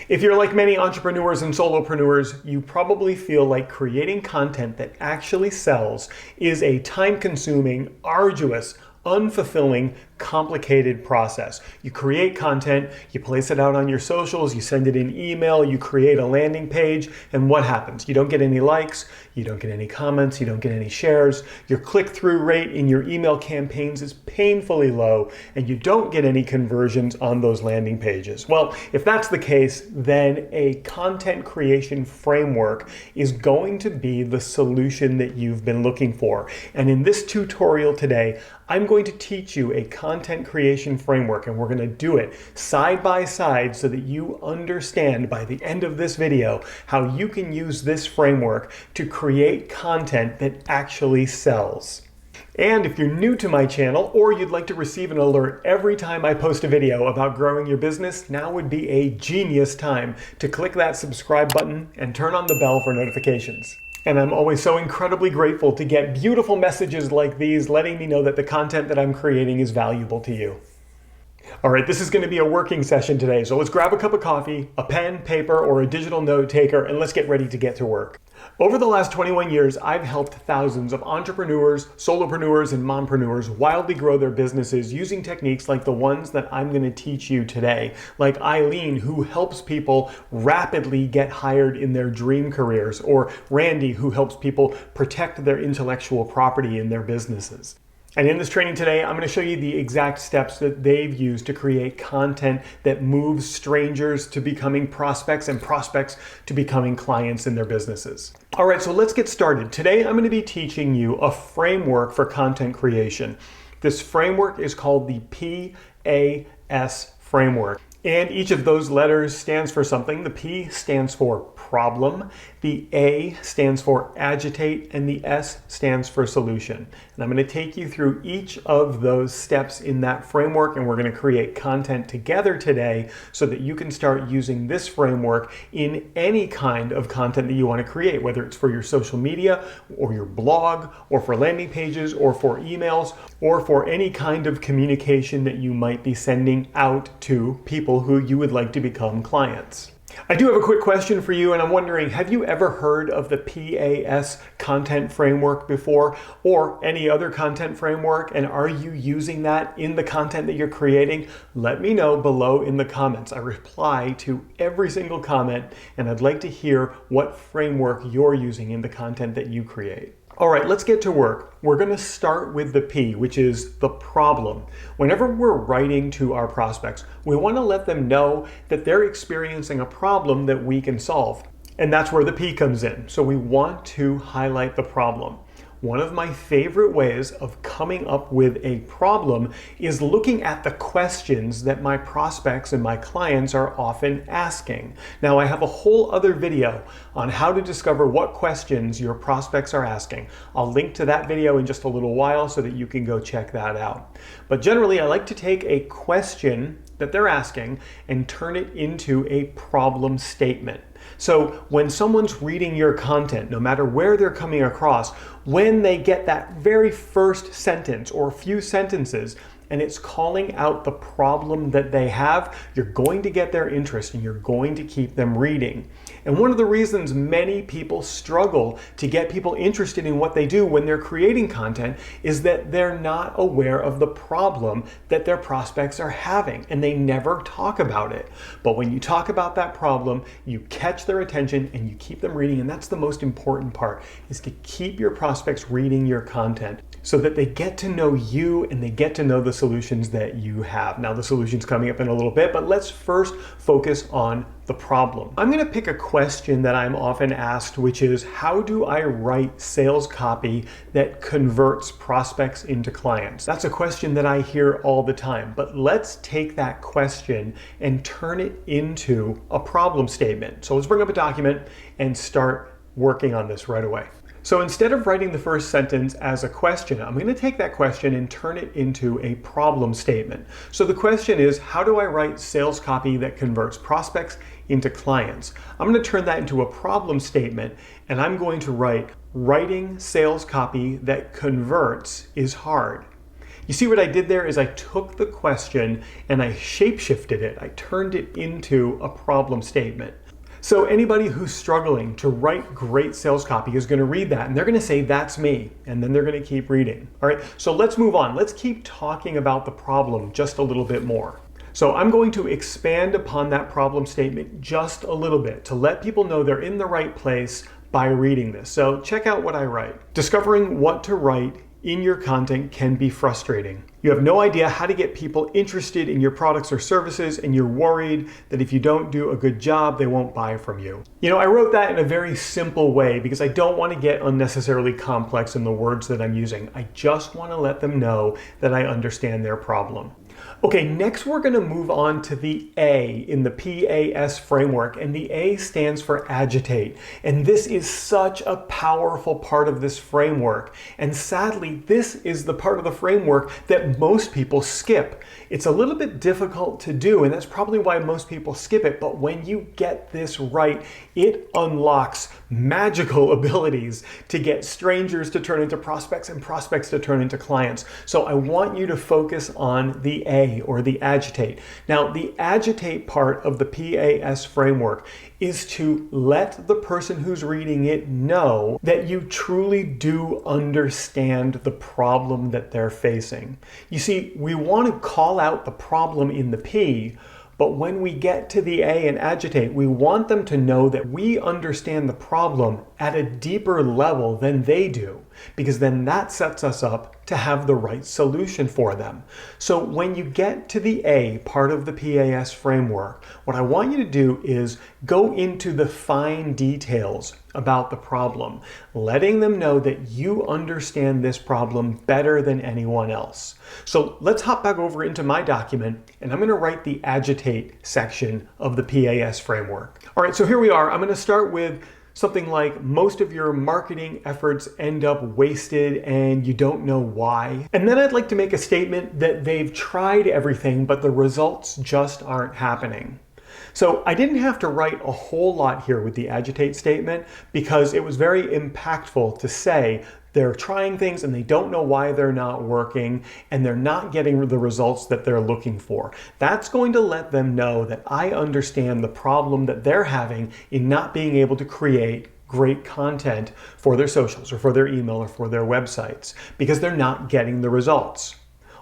If you're like many entrepreneurs and solopreneurs, you probably feel like creating content that actually sells is a time-consuming, arduous, unfulfilling, complicated process. You create content, you place it out on your socials, you send it in email, you create a landing page, and what happens? You don't get any likes, you don't get any comments, you don't get any shares, your click-through rate in your email campaigns is painfully low, and you don't get any conversions on those landing pages. Well, if that's the case, then a content creation framework is going to be the solution that you've been looking for. And in this tutorial today, I'm going to teach you a content creation framework, and we're going to do it side by side so that you understand by the end of this video how you can use this framework to create content that actually sells. And if you're new to my channel, or you'd like to receive an alert every time I post a video about growing your business, now would be a genius time to click that subscribe button and turn on the bell for notifications. And I'm always so incredibly grateful to get beautiful messages like these letting me know that the content that I'm creating is valuable to you. All right, this is going to be a working session today, so let's grab a cup of coffee, a pen, paper, or a digital note taker, and let's get ready to get to work. Over the last 21 years, I've helped thousands of entrepreneurs, solopreneurs, and mompreneurs wildly grow their businesses using techniques like the ones that I'm going to teach you today, like Eileen, who helps people rapidly get hired in their dream careers, or Randy, who helps people protect their intellectual property in their businesses. And in this training today, I'm going to show you the exact steps that they've used to create content that moves strangers to becoming prospects and prospects to becoming clients in their businesses. All right, so let's get started. Today, I'm going to be teaching you a framework for content creation. This framework is called the PAS framework. And each of those letters stands for something. The P stands for problem, the A stands for agitate, and the S stands for solution. And I'm going to take you through each of those steps in that framework, and we're going to create content together today so that you can start using this framework in any kind of content that you want to create, whether it's for your social media or your blog or for landing pages or for emails or for any kind of communication that you might be sending out to people who you would like to become clients. I do have a quick question for you, and I'm wondering, have you ever heard of the PAS content framework before, or any other content framework, and are you using that in the content that you're creating? Let me know below in the comments. I reply to every single comment, and I'd like to hear what framework you're using in the content that you create. All right, let's get to work. We're going to start with the P, which is the problem. Whenever we're writing to our prospects, we want to let them know that they're experiencing a problem that we can solve. And that's where the P comes in. So we want to highlight the problem. One of my favorite ways of coming up with a problem is looking at the questions that my prospects and my clients are often asking. Now, I have a whole other video on how to discover what questions your prospects are asking. I'll link to that video in just a little while so that you can go check that out. But generally, I like to take a question that they're asking and turn it into a problem statement. So when someone's reading your content, no matter where they're coming across, when they get that very first sentence or a few sentences, and it's calling out the problem that they have, you're going to get their interest and you're going to keep them reading. And one of the reasons many people struggle to get people interested in what they do when they're creating content is that they're not aware of the problem that their prospects are having, and they never talk about it. But when you talk about that problem, you catch their attention and you keep them reading, and that's the most important part, is to keep your prospects reading your content so that they get to know you and they get to know the solutions that you have. Now, the solution's coming up in a little bit, but let's first focus on the problem. I'm going to pick a question that I'm often asked, which is, how do I write sales copy that converts prospects into clients? That's a question that I hear all the time, but let's take that question and turn it into a problem statement. So let's bring up a document and start working on this right away. So instead of writing the first sentence as a question, I'm going to take that question and turn it into a problem statement. So the question is, how do I write sales copy that converts prospects into clients? I'm going to turn that into a problem statement, and I'm going to write, writing sales copy that converts is hard. You see what I did there is I took the question and I shape-shifted it. I turned it into a problem statement. So anybody who's struggling to write great sales copy is going to read that and they're going to say, that's me. And then they're going to keep reading. All right, so let's move on. Let's keep talking about the problem just a little bit more. So I'm going to expand upon that problem statement just a little bit to let people know they're in the right place by reading this. So check out what I write. Discovering what to write in your content can be frustrating. You have no idea how to get people interested in your products or services, and you're worried that if you don't do a good job, they won't buy from you. You know, I wrote that in a very simple way because I don't want to get unnecessarily complex in the words that I'm using. I just want to let them know that I understand their problem. Okay, next we're going to move on to the A in the PAS framework, and the A stands for agitate. And this is such a powerful part of this framework. And sadly, this is the part of the framework that most people skip. It's a little bit difficult to do, and that's probably why most people skip it. But when you get this right, it unlocks magical abilities to get strangers to turn into prospects and prospects to turn into clients. So I want you to focus on the A, or the agitate. Now, the agitate part of the PAS framework is to let the person who's reading it know that you truly do understand the problem that they're facing. You see, we want to call out the problem in the P, but when we get to the A and agitate, we want them to know that we understand the problem at a deeper level than they do, because then that sets us up to have the right solution for them. So when you get to the A part of the PAS framework, what I want you to do is go into the fine details about the problem, letting them know that you understand this problem better than anyone else. So let's hop back over into my document, and I'm going to write the agitate section of the PAS framework. All right, so here we are. I'm going to start with something like, most of your marketing efforts end up wasted and you don't know why. And then I'd like to make a statement that they've tried everything, but the results just aren't happening. So I didn't have to write a whole lot here with the agitate statement because it was very impactful to say they're trying things and they don't know why they're not working and they're not getting the results that they're looking for. That's going to let them know that I understand the problem that they're having in not being able to create great content for their socials or for their email or for their websites because they're not getting the results.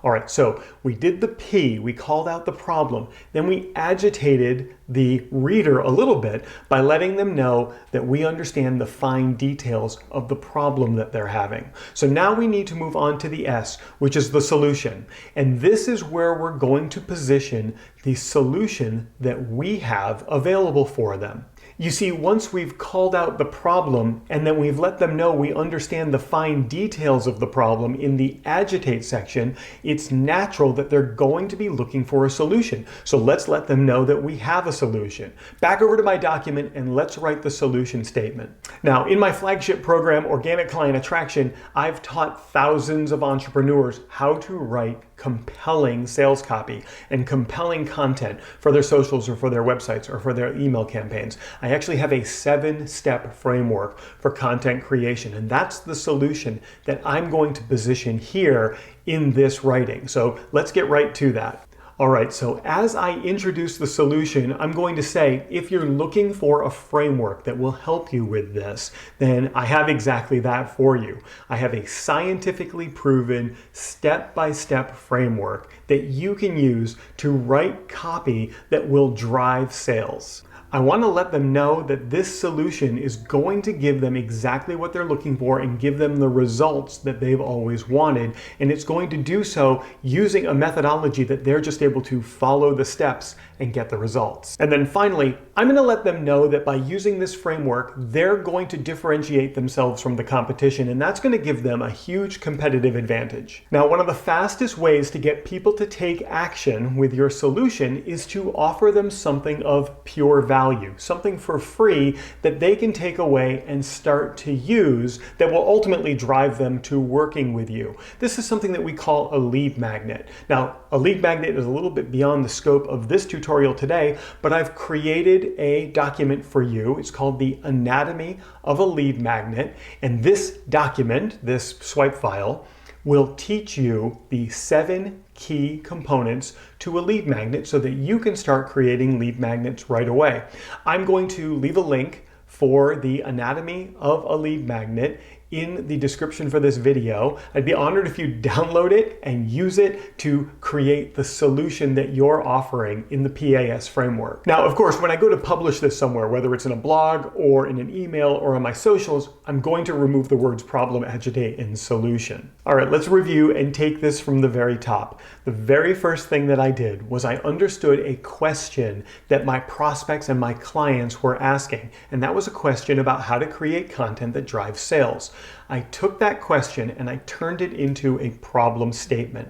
All right, so we did the P, we called out the problem, then we agitated the reader a little bit by letting them know that we understand the fine details of the problem that they're having. So now we need to move on to the S, which is the solution. And this is where we're going to position the solution that we have available for them. You see, once we've called out the problem and then we've let them know we understand the fine details of the problem in the agitate section, it's natural that they're going to be looking for a solution. So let's let them know that we have a solution. Back over to my document and let's write the solution statement. Now, in my flagship program, Organic Client Attraction, I've taught thousands of entrepreneurs how to write compelling sales copy and compelling content for their socials or for their websites or for their email campaigns. I actually have a 7-step framework for content creation, and that's the solution that I'm going to position here in this writing. So let's get right to that. All right, so as I introduce the solution, I'm going to say, if you're looking for a framework that will help you with this, then I have exactly that for you. I have a scientifically proven step-by-step framework that you can use to write copy that will drive sales. I want to let them know that this solution is going to give them exactly what they're looking for and give them the results that they've always wanted. And it's going to do so using a methodology that they're just able to follow the steps and get the results. And then finally, I'm going to let them know that by using this framework, they're going to differentiate themselves from the competition, and that's going to give them a huge competitive advantage. Now, one of the fastest ways to get people to take action with your solution is to offer them something of pure value, something for free that they can take away and start to use that will ultimately drive them to working with you. This is something that we call a lead magnet. Now, a lead magnet is a little bit beyond the scope of this tutorial today, but I've created a document for you. It's called the Anatomy of a Lead Magnet. And this document, this swipe file, will teach you the 7 key components to a lead magnet so that you can start creating lead magnets right away. I'm going to leave a link for the anatomy of a lead magnet in the description for this video. I'd be honored if you download it and use it to create the solution that you're offering in the PAS framework. Now, of course, when I go to publish this somewhere, whether it's in a blog or in an email or on my socials, I'm going to remove the words problem, agitate, and solution. All right, let's review and take this from the very top. The very first thing that I did was I understood a question that my prospects and my clients were asking, and that was a question about how to create content that drives sales. I took that question and I turned it into a problem statement.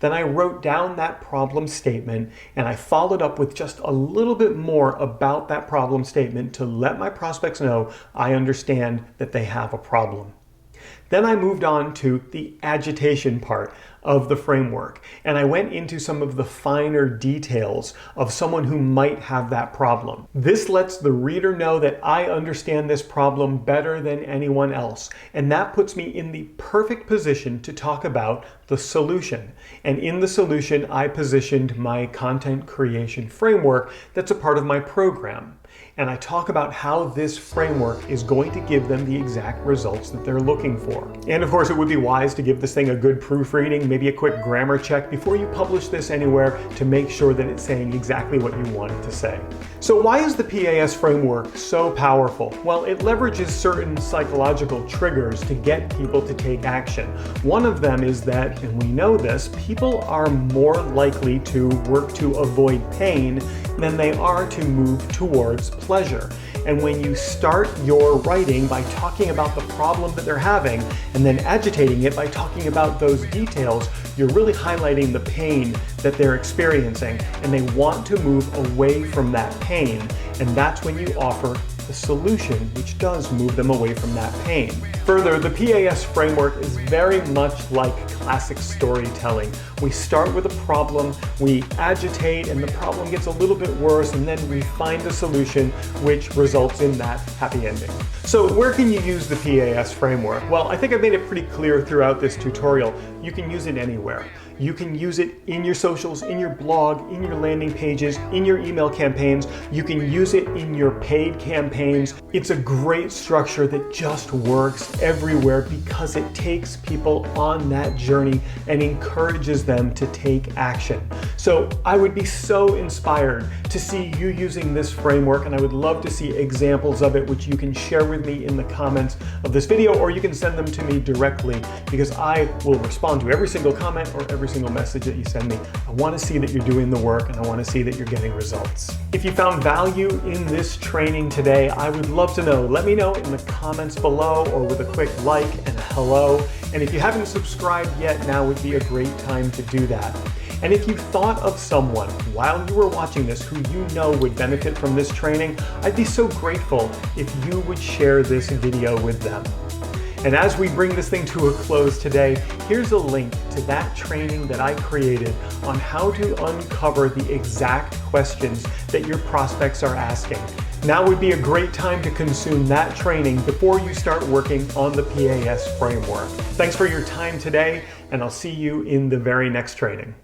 Then I wrote down that problem statement and I followed up with just a little bit more about that problem statement to let my prospects know I understand that they have a problem. Then I moved on to the agitation part of the framework, and I went into some of the finer details of someone who might have that problem. This lets the reader know that I understand this problem better than anyone else, and that puts me in the perfect position to talk about the solution. And in the solution, I positioned my content creation framework that's a part of my program. And I talk about how this framework is going to give them the exact results that they're looking for. And of course, it would be wise to give this thing a good proofreading, maybe a quick grammar check before you publish this anywhere to make sure that it's saying exactly what you want it to say. So why is the PAS framework so powerful? Well, it leverages certain psychological triggers to get people to take action. One of them is that, and we know this, people are more likely to work to avoid pain than they are to move towards pleasure. And when you start your writing by talking about the problem that they're having and then agitating it by talking about those details, you're really highlighting the pain that they're experiencing, and they want to move away from that pain. And that's when you offer the solution, which does move them away from that pain. Further, the PAS framework is very much like classic storytelling. We start with a problem, we agitate, and the problem gets a little bit worse, and then we find a solution which results in that happy ending. So where can you use the PAS framework? Well, I think I've made it pretty clear throughout this tutorial. You can use it anywhere. You can use it in your socials, in your blog, in your landing pages, in your email campaigns. You can use it in your paid campaigns. It's a great structure that just works everywhere because it takes people on that journey and encourages them to take action. So I would be so inspired to see you using this framework, and I would love to see examples of it, which you can share with me in the comments of this video, or you can send them to me directly because I will respond to every single comment or every single message that you send me. I want to see that you're doing the work, and I want to see that you're getting results. If you found value in this training today, I would love to know. Let me know in the comments below or with a quick like and a hello. And if you haven't subscribed yet, now would be a great time to do that. And if you thought of someone while you were watching this who you know would benefit from this training, I'd be so grateful if you would share this video with them. And as we bring this thing to a close today, here's a link to that training that I created on how to uncover the exact questions that your prospects are asking. Now would be a great time to consume that training before you start working on the PAS framework. Thanks for your time today, and I'll see you in the very next training.